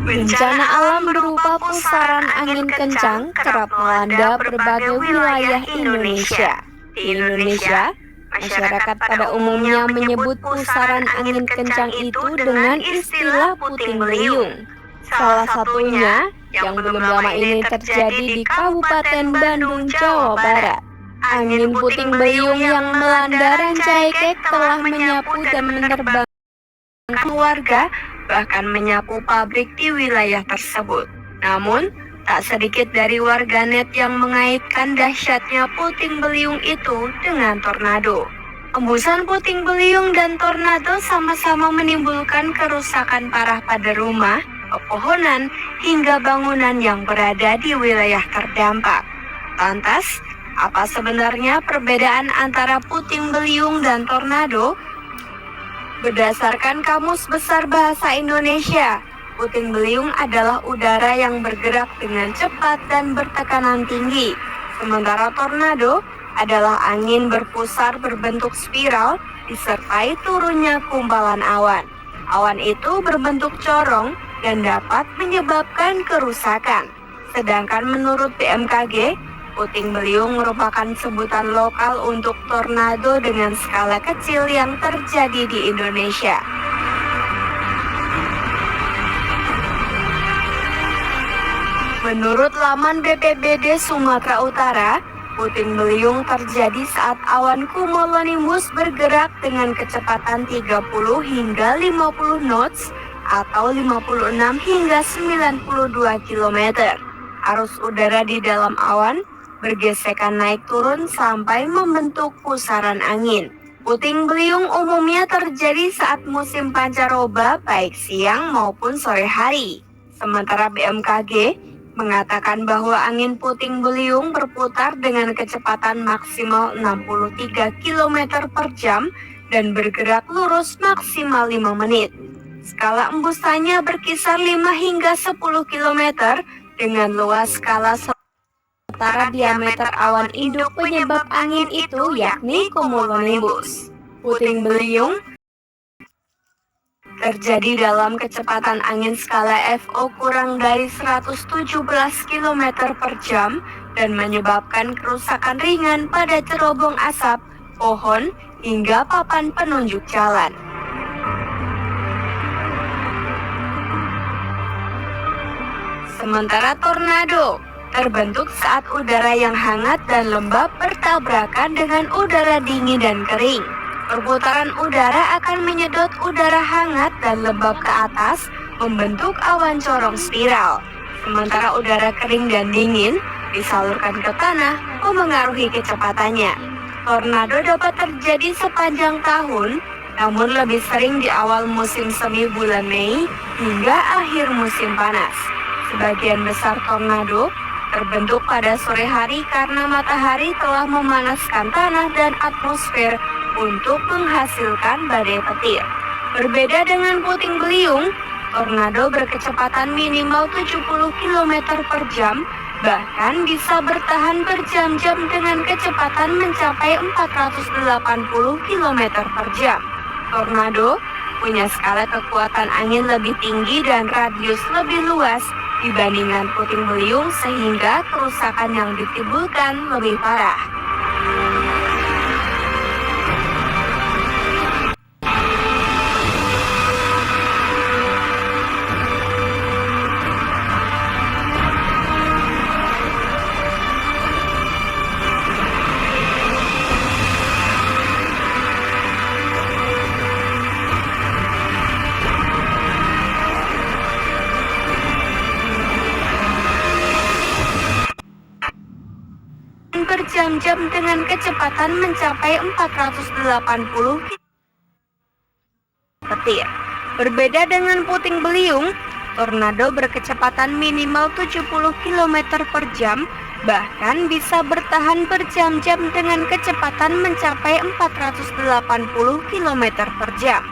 Bencana alam berupa pusaran angin kencang kerap melanda berbagai wilayah Indonesia. Di Indonesia, masyarakat pada umumnya menyebut pusaran angin kencang itu dengan istilah puting beliung. Salah satunya yang belum lama ini terjadi di Kabupaten Bandung, Jawa Barat. Angin puting beliung yang melanda Rancaikek telah menyapu dan menerbangkan warga, bahkan menyapu pabrik di wilayah tersebut. Namun, tak sedikit dari warganet yang mengaitkan dahsyatnya puting beliung itu dengan tornado. Embusan puting beliung dan tornado sama-sama menimbulkan kerusakan parah pada rumah, pepohonan, hingga bangunan yang berada di wilayah terdampak. Lantas, apa sebenarnya perbedaan antara puting beliung dan tornado? Berdasarkan Kamus Besar Bahasa Indonesia, puting beliung adalah udara yang bergerak dengan cepat dan bertekanan tinggi. Sementara tornado adalah angin berpusar berbentuk spiral disertai turunnya kumpalan awan. Awan itu berbentuk corong dan dapat menyebabkan kerusakan. Sedangkan menurut BMKG, puting beliung merupakan sebutan lokal untuk tornado dengan skala kecil yang terjadi di Indonesia. Menurut laman BPBD Sumatera Utara, puting beliung terjadi saat awan cumulonimbus bergerak dengan kecepatan 30 hingga 50 knots atau 56 hingga 92 km. Arus udara di dalam awan bergesekan naik turun sampai membentuk pusaran angin. Puting beliung umumnya terjadi saat musim pancaroba baik siang maupun sore hari. Sementara BMKG mengatakan bahwa angin puting beliung berputar dengan kecepatan maksimal 63 km per jam dan bergerak lurus maksimal 5 menit. Skala embusannya berkisar 5 hingga 10 km dengan luas skala setara diameter awan induk penyebab angin itu yakni cumulonimbus. Puting beliung terjadi dalam kecepatan angin skala FO kurang dari 117 km per jam dan menyebabkan kerusakan ringan pada cerobong asap, pohon, hingga papan penunjuk jalan. Sementara tornado terbentuk saat udara yang hangat dan lembab bertabrakan dengan udara dingin dan kering. Perputaran udara akan menyedot udara hangat dan lembab ke atas, membentuk awan corong spiral. Sementara udara kering dan dingin disalurkan ke tanah, memengaruhi kecepatannya. Tornado dapat terjadi sepanjang tahun, namun lebih sering di awal musim semi bulan Mei hingga akhir musim panas. Sebagian besar tornado terbentuk pada sore hari karena matahari telah memanaskan tanah dan atmosfer untuk menghasilkan badai petir. Berbeda dengan puting beliung, tornado berkecepatan minimal 70 km per jam, bahkan bisa bertahan berjam-jam dengan kecepatan mencapai 480 km per jam. Tornado punya skala kekuatan angin lebih tinggi dan radius lebih luas dibandingkan puting beliung sehingga kerusakan yang ditimbulkan lebih parah. Berjam-jam dengan kecepatan mencapai 480 petir. Berbeda dengan puting beliung, tornado berkecepatan minimal 70 km per jam, bahkan bisa bertahan berjam-jam dengan kecepatan mencapai 480 km per jam.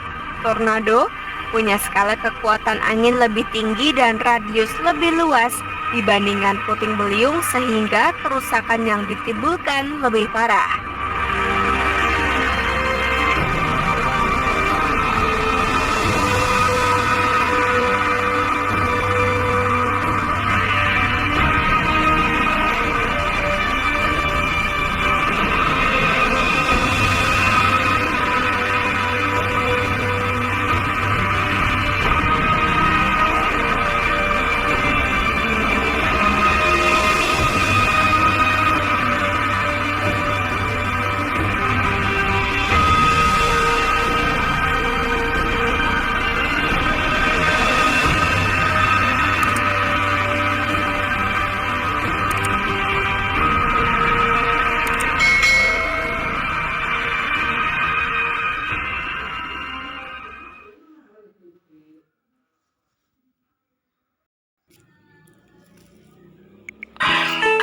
Tornado punya skala kekuatan angin lebih tinggi dan radius lebih luas dibandingkan puting beliung sehingga kerusakan yang ditimbulkan lebih parah.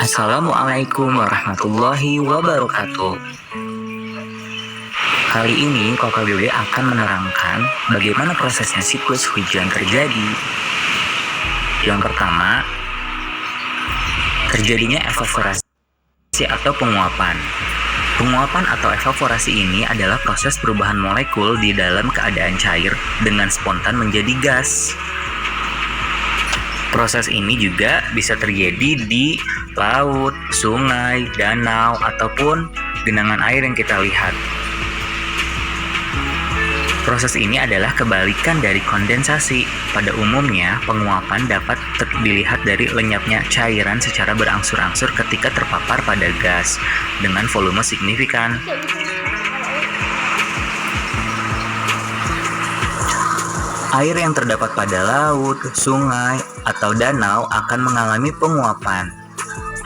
Assalamualaikum warahmatullahi wabarakatuh. Kali ini Kakak Dede akan menerangkan bagaimana prosesnya siklus hujan terjadi. Yang pertama, terjadinya evaporasi atau penguapan. Penguapan atau evaporasi ini adalah proses perubahan molekul di dalam keadaan cair dengan spontan menjadi gas. Proses ini juga bisa terjadi di laut, sungai, danau, ataupun genangan air yang kita lihat. Proses ini adalah kebalikan dari kondensasi. Pada umumnya, penguapan dapat dilihat dari lenyapnya cairan secara berangsur-angsur ketika terpapar pada gas dengan volume signifikan. Air yang terdapat pada laut, sungai, atau danau akan mengalami penguapan.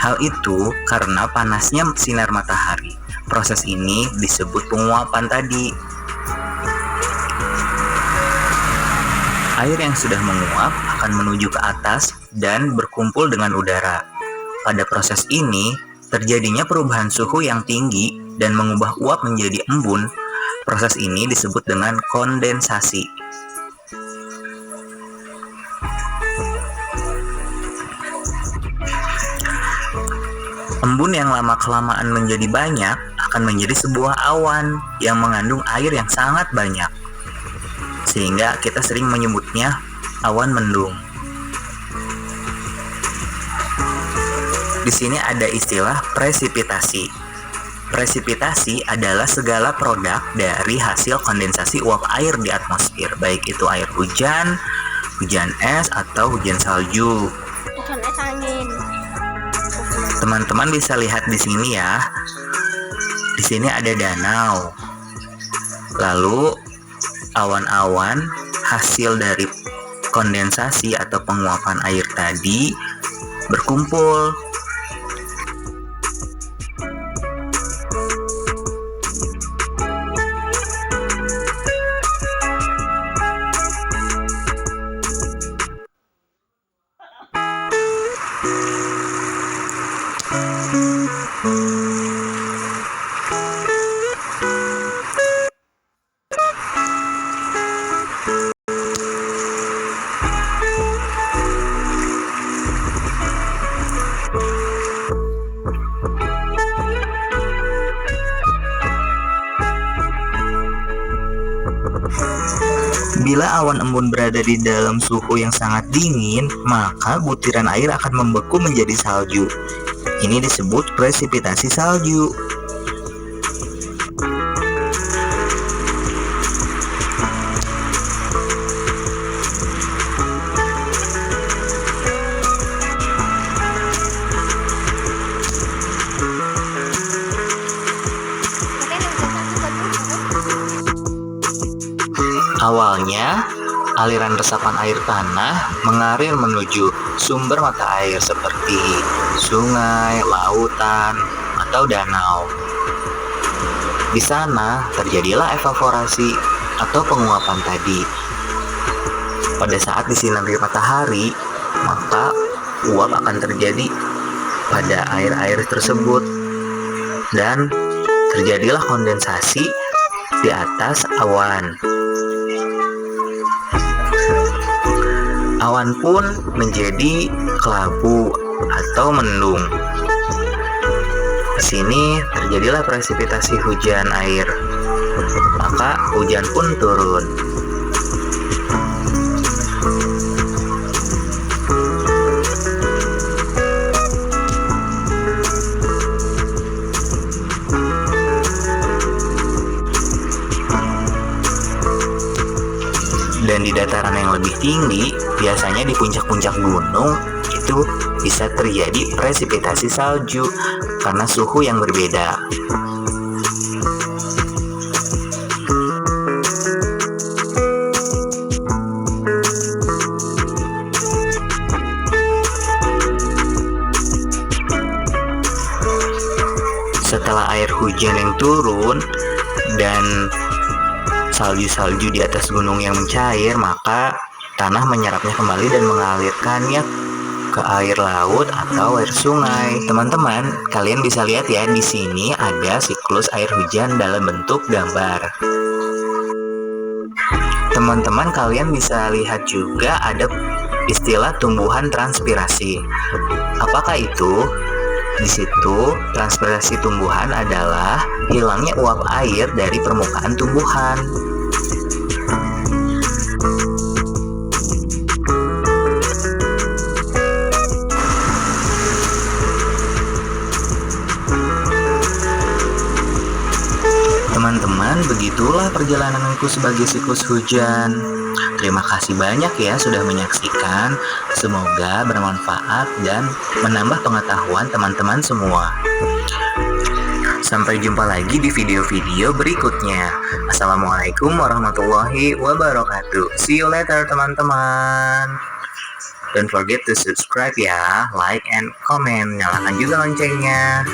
Hal itu karena panasnya sinar matahari. Proses ini disebut penguapan tadi. Air yang sudah menguap akan menuju ke atas dan berkumpul dengan udara. Pada proses ini, terjadinya perubahan suhu yang tinggi dan mengubah uap menjadi embun. Proses ini disebut dengan kondensasi. Embun yang lama-kelamaan menjadi banyak akan menjadi sebuah awan yang mengandung air yang sangat banyak, sehingga kita sering menyebutnya awan mendung. Di sini ada istilah presipitasi. Presipitasi adalah segala produk dari hasil kondensasi uap air di atmosfer, baik itu air hujan, hujan es, atau hujan salju. Hujan es angin. Teman-teman bisa lihat di sini ya. Di sini ada danau. Lalu awan-awan hasil dari kondensasi atau penguapan air tadi berkumpul. Bila awan embun berada di dalam suhu yang sangat dingin, maka butiran air akan membeku menjadi salju. Ini disebut presipitasi salju. Awalnya, aliran resapan air tanah mengalir menuju sumber mata air seperti sungai, lautan, atau danau. Di sana terjadilah evaporasi atau penguapan tadi. Pada saat disinari matahari, maka uap akan terjadi pada air-air tersebut dan terjadilah kondensasi di atas awan. Awan pun menjadi kelabu atau mendung. Di sini terjadilah presipitasi hujan air, maka hujan pun turun. Dan di dataran yang lebih tinggi, biasanya di puncak-puncak gunung, itu bisa terjadi presipitasi salju karena suhu yang berbeda. Setelah air hujan yang turun dan salju-salju di atas gunung yang mencair, maka tanah menyerapnya kembali dan mengalirkannya ke air laut atau air sungai. Teman-teman, kalian bisa lihat ya, di sini ada siklus air hujan dalam bentuk gambar. Teman-teman, kalian bisa lihat juga ada istilah tumbuhan transpirasi. Apakah itu? Di situ, transpirasi tumbuhan adalah hilangnya uap air dari permukaan tumbuhan. Teman-teman, begitulah perjalananku sebagai siklus hujan. Terima kasih banyak ya sudah menyaksikan. Semoga bermanfaat dan menambah pengetahuan teman-teman semua. Sampai jumpa lagi di video-video berikutnya. Assalamualaikum warahmatullahi wabarakatuh. See you later teman-teman. Don't forget to subscribe ya, like and comment. Nyalakan juga loncengnya.